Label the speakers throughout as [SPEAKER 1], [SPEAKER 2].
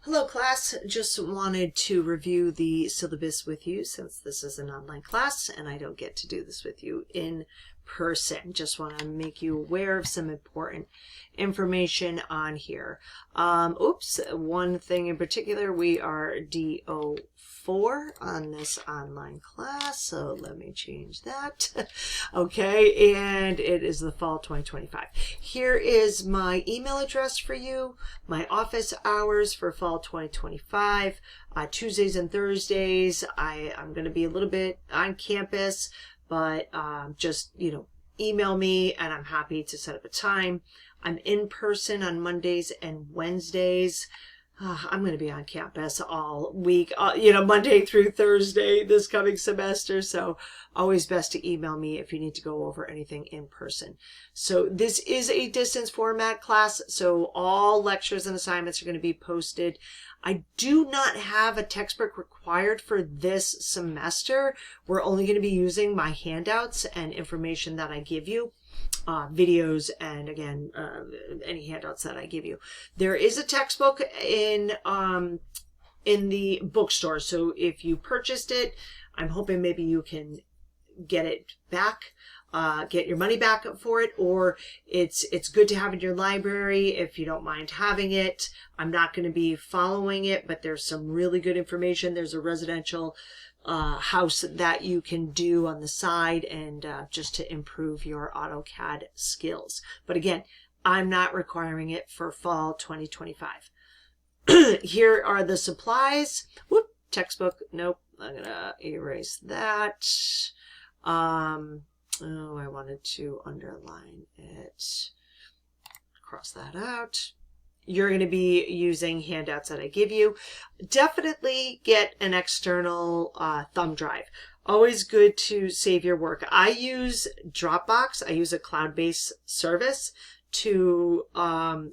[SPEAKER 1] Hello class, just wanted to review the syllabus with you since this is an online class and I don't get to do this with you in person. Just want to make you aware of some important information on here. One thing in particular, we are DO4 on this online class, so let me change that. Okay, and it is the fall 2025. Here is my email address for you, my office hours for fall 2025, Tuesdays and Thursdays. I'm going to be a little bit on campus, but just, email me and I'm happy to set up a time. I'm in person on Mondays and Wednesdays. I'm going to be on campus all week, Monday through Thursday this coming semester. So always best to email me if you need to go over anything in person. So this is a distance format class. So all lectures and assignments are going to be posted. I do not have a textbook required for this semester. We're only going to be using my handouts and information that I give you. Videos and again any handouts that I give you. There is a textbook in the bookstore, so if you purchased it, I'm hoping maybe you can get it back, get your money back for it, or it's good to have in your library if you don't mind having it. I'm not going to be following it, but there's some really good information. There's a residential house that you can do on the side and just to improve your AutoCAD skills. But again, I'm not requiring it for fall 2025. Here are the supplies. Whoop, textbook. Nope, I'm gonna erase that. I wanted to underline it. Cross that out. You're going to be using handouts that I give you. Definitely get an external thumb drive. Always good to save your work. I use Dropbox. I use a cloud-based service to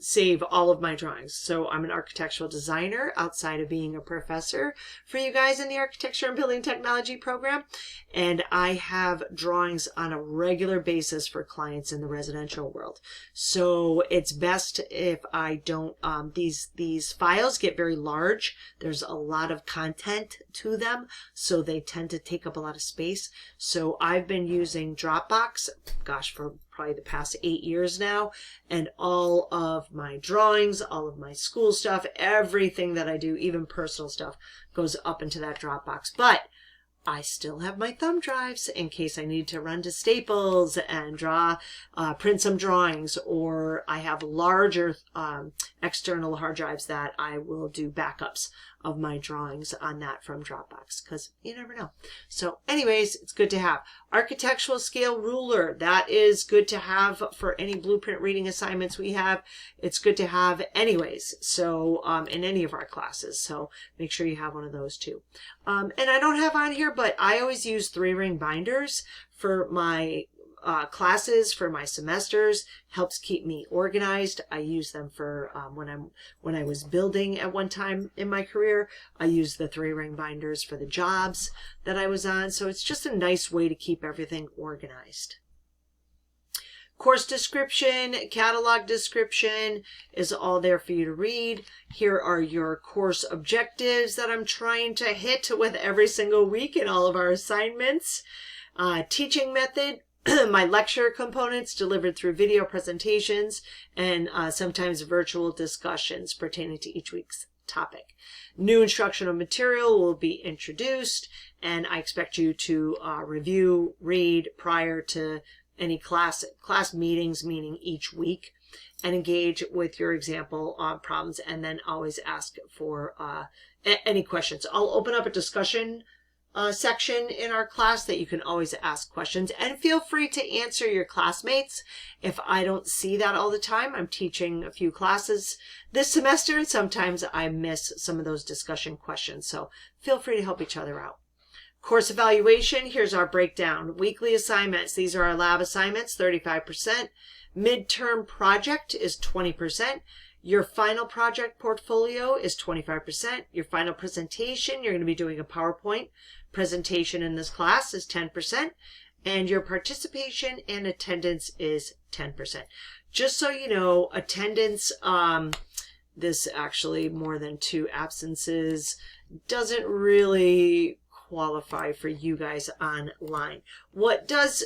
[SPEAKER 1] save all of my drawings. So I'm an architectural designer outside of being a professor for you guys in the architecture and building technology program. And I have drawings on a regular basis for clients in the residential world. So it's best if I don't, these files get very large. There's a lot of content to them, so they tend to take up a lot of space. So I've been using Dropbox, gosh, for probably the past 8 years now, and all of my drawings, all of my school stuff, everything that I do, even personal stuff, goes up into that Dropbox. But I still have my thumb drives in case I need to run to Staples and print some drawings, or I have larger external hard drives that I will do backups of my drawings on that from Dropbox, because you never know. So anyways, it's good to have. Architectural scale ruler, that is good to have for any blueprint reading assignments we have. It's good to have anyways, so in any of our classes, so make sure you have one of those too. And I don't have on here, but I always use 3-ring binders for my classes, for my semesters. Helps keep me organized. I use them for when I was building at one time in my career. I used the 3-ring binders for the jobs that I was on. So it's just a nice way to keep everything organized. Course description, catalog description is all there for you to read. Here are your course objectives that I'm trying to hit with every single week in all of our assignments. Teaching method, my lecture components delivered through video presentations and sometimes virtual discussions pertaining to each week's topic. New instructional material will be introduced, and I expect you to review, read prior to any class meetings, meaning each week, and engage with your example problems, and then always ask for any questions. I'll open up a discussion section in our class that you can always ask questions, and feel free to answer your classmates. If I don't see that all the time, I'm teaching a few classes this semester, and sometimes I miss some of those discussion questions, so feel free to help each other out. Course evaluation, here's our breakdown. Weekly assignments, these are our lab assignments, 35%. Midterm project is 20%. Your final project portfolio is 25%. Your final presentation, you're going to be doing a PowerPoint presentation in this class, is 10%. And your participation and attendance is 10%. Just so you know, attendance, this actually more than 2 absences doesn't really qualify for you guys online. What does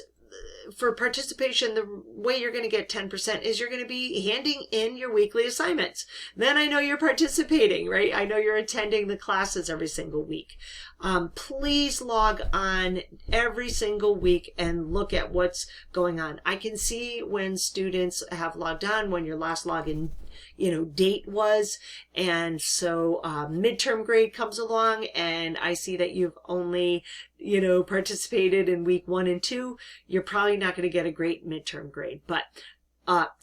[SPEAKER 1] for participation, the way you're going to get 10% is you're going to be handing in your weekly assignments. Then I know you're participating, right? I know you're attending the classes every single week. Please log on every single week and look at what's going on. I can see when students have logged on, when your last login date was, and so midterm grade comes along and I see that you've only participated in week 1 and 2. You're probably not going to get a great midterm grade, but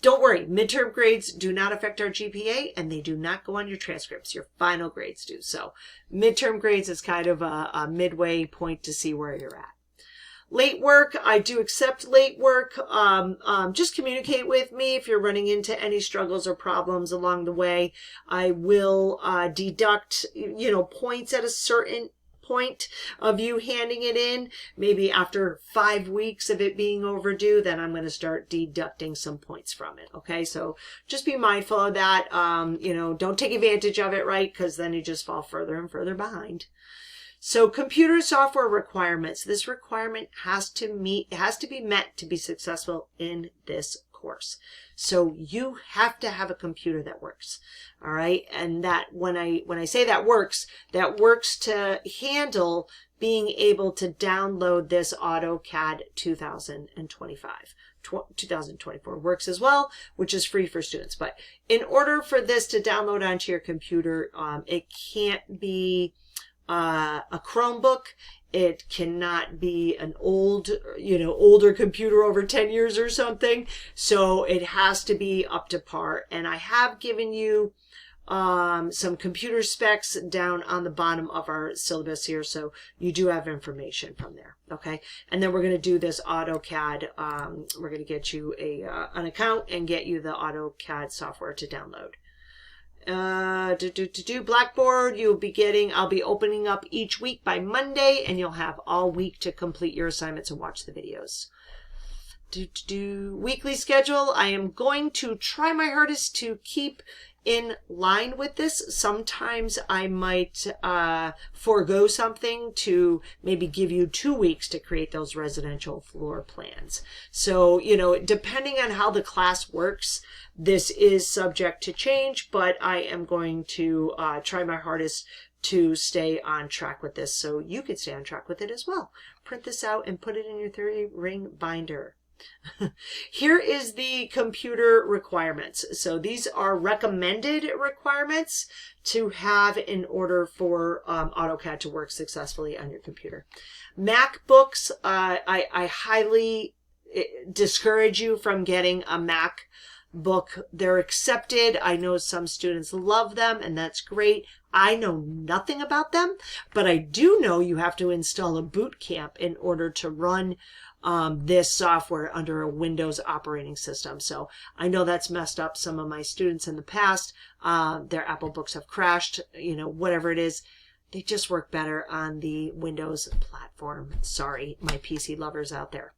[SPEAKER 1] don't worry, midterm grades do not affect our GPA and they do not go on your transcripts. Your final grades do. So midterm grades is kind of a midway point to see where you're at. Late work, I do accept late work. Just communicate with me if you're running into any struggles or problems along the way. I will deduct, points at a certain point of you handing it in. Maybe after 5 weeks of it being overdue, then I'm going to start deducting some points from it. Okay, so just be mindful of that. Don't take advantage of it, right? Because then you just fall further and further behind. So computer software requirements. This requirement has to be met to be successful in this course. So you have to have a computer that works. All right. And that when I say that works to handle being able to download this AutoCAD 2025. 2024 works as well, which is free for students. But in order for this to download onto your computer, it can't be a Chromebook. It cannot be an older computer over 10 years or something. So it has to be up to par. And I have given you some computer specs down on the bottom of our syllabus here. So you do have information from there. Okay. And then we're going to do this AutoCAD. We're going to get you an account and get you the AutoCAD software to download. Blackboard, I'll be opening up each week by Monday, and you'll have all week to complete your assignments and watch the videos. Weekly schedule, I am going to try my hardest to keep in line with this. Sometimes I might forego something to maybe give you 2 weeks to create those residential floor plans. So, depending on how the class works, this is subject to change, but I am going to try my hardest to stay on track with this so you can stay on track with it as well. Print this out and put it in your 3-ring binder. Here is the computer requirements. So these are recommended requirements to have in order for AutoCAD to work successfully on your computer. MacBooks, I highly discourage you from getting a MacBook. They're accepted. I know some students love them, and that's great. I know nothing about them, but I do know you have to install a boot camp in order to run this software under a Windows operating system. So I know that's messed up some of my students in the past. Their Apple books have crashed, whatever it is. They just work better on the Windows platform. Sorry, my PC lovers out there.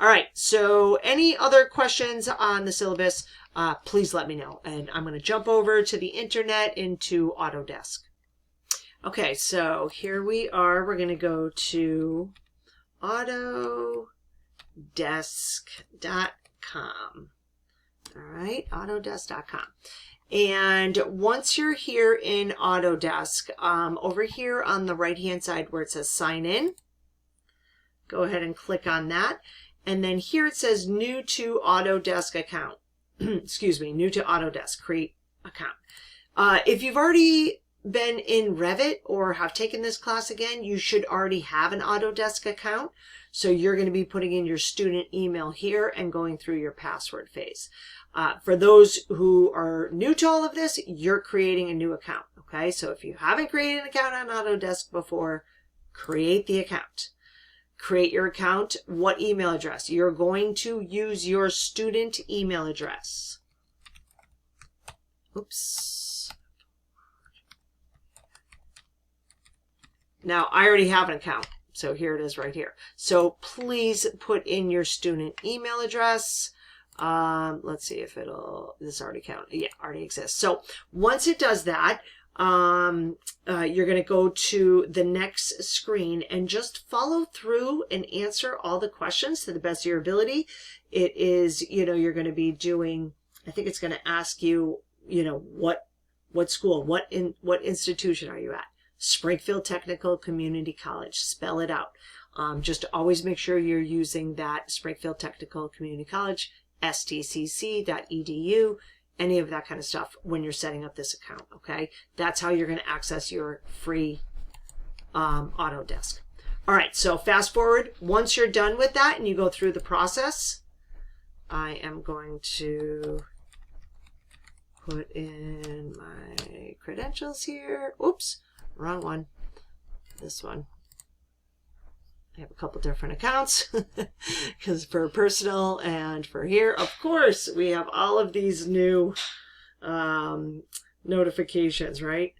[SPEAKER 1] All right, so any other questions on the syllabus, please let me know. And I'm going to jump over to the internet into Autodesk. Okay, so here we are. We're going to go to Autodesk.com. All right, Autodesk.com. And once you're here in Autodesk, over here on the right-hand side where it says sign in, go ahead and click on that. And then here it says new to Autodesk account. Excuse me, new to Autodesk, create account. If you've already been in Revit or have taken this class again, you should already have an Autodesk account. So you're going to be putting in your student email here and going through your password phase. For those who are new to all of this, you're creating a new account. Okay, so if you haven't created an account on Autodesk before, create the account. Create your account. What email address? You're going to use your student email address. Oops. Now, I already have an account, so here it is right here. So please put in your student email address. Let's see if this already counts. Yeah, already exists. So once it does that, you're going to go to the next screen and just follow through and answer all the questions to the best of your ability. It is, you're going to be doing, I think it's going to ask you, what school, what institution are you at? Springfield Technical Community College. Spell it out. Just always make sure you're using that Springfield Technical Community College, stcc.edu, any of that kind of stuff when you're setting up this account, okay? That's how you're going to access your free Autodesk. All right, so fast forward. Once you're done with that and you go through the process, I am going to put in my credentials here. Oops, wrong one. This one. I have a couple different accounts because for personal and for here, of course, we have all of these new notifications, right?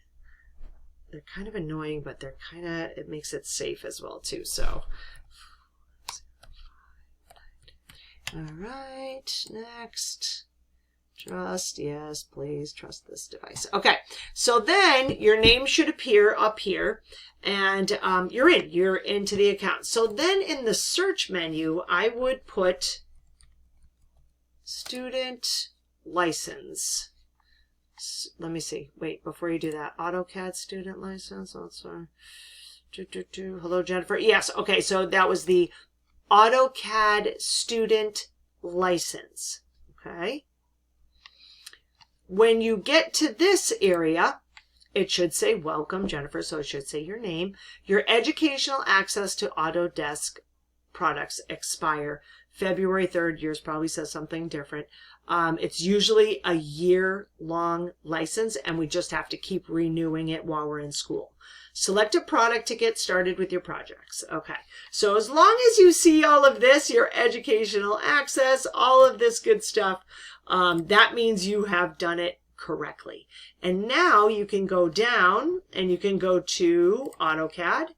[SPEAKER 1] They're kind of annoying, but they're it makes it safe as well too. So, all right, next. Trust, yes, please trust this device. Okay, so then your name should appear up here and you're into the account. So then in the search menu, I would put student license. Let me see. Wait, before you do that, AutoCAD student license. Hello, Jennifer. Yes, okay, so that was the AutoCAD student license. Okay. When you get to this area, it should say, welcome, Jennifer. So it should say your name. Your educational access to Autodesk products expire February 3rd. Yours probably says something different. It's usually a year-long license, and we just have to keep renewing it while we're in school. Select a product to get started with your projects. Okay, so as long as you see all of this, your educational access, all of this good stuff, that means you have done it correctly. And now you can go down and you can go to AutoCAD.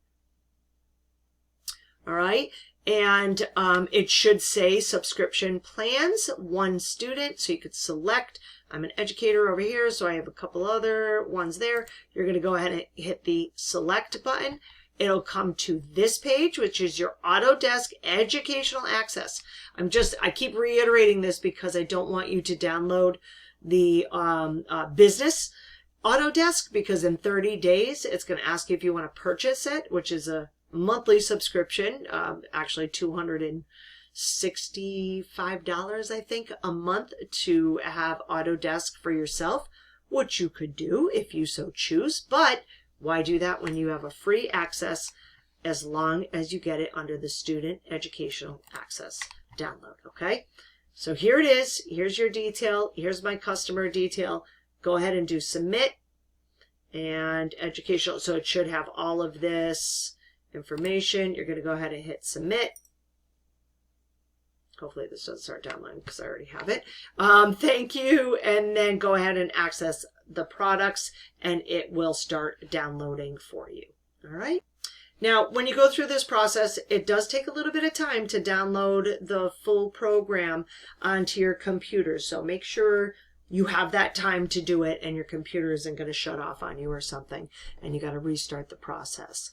[SPEAKER 1] All right. And it should say subscription plans, 1 student. So you could select, I'm an educator over here, so I have a couple other ones there. You're going to go ahead and hit the select button. It'll come to this page, which is your Autodesk Educational Access. I keep reiterating this because I don't want you to download the business Autodesk, because in 30 days, it's going to ask you if you want to purchase it, which is a monthly subscription, actually $265, I think, a month to have Autodesk for yourself, which you could do if you so choose. But why do that when you have a free access as long as you get it under the Student Educational Access download, okay? So here it is. Here's your detail. Here's my customer detail. Go ahead and do submit and educational. So it should have all of this information. You're going to go ahead and hit submit. Hopefully this doesn't start downloading because I already have it. Thank you. And then go ahead and access the products and it will start downloading for you. All right. Now, when you go through this process, it does take a little bit of time to download the full program onto your computer. So make sure you have that time to do it and your computer isn't going to shut off on you or something and you got to restart the process.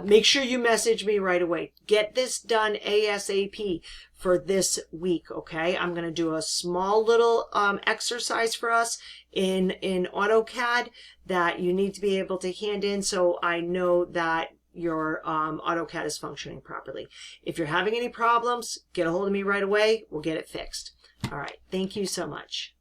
[SPEAKER 1] Make sure you message me right away. Get this done ASAP for this week, okay? I'm going to do a small little exercise for us in AutoCAD that you need to be able to hand in so I know that your AutoCAD is functioning properly. If you're having any problems, get a hold of me right away. We'll get it fixed. All right. Thank you so much.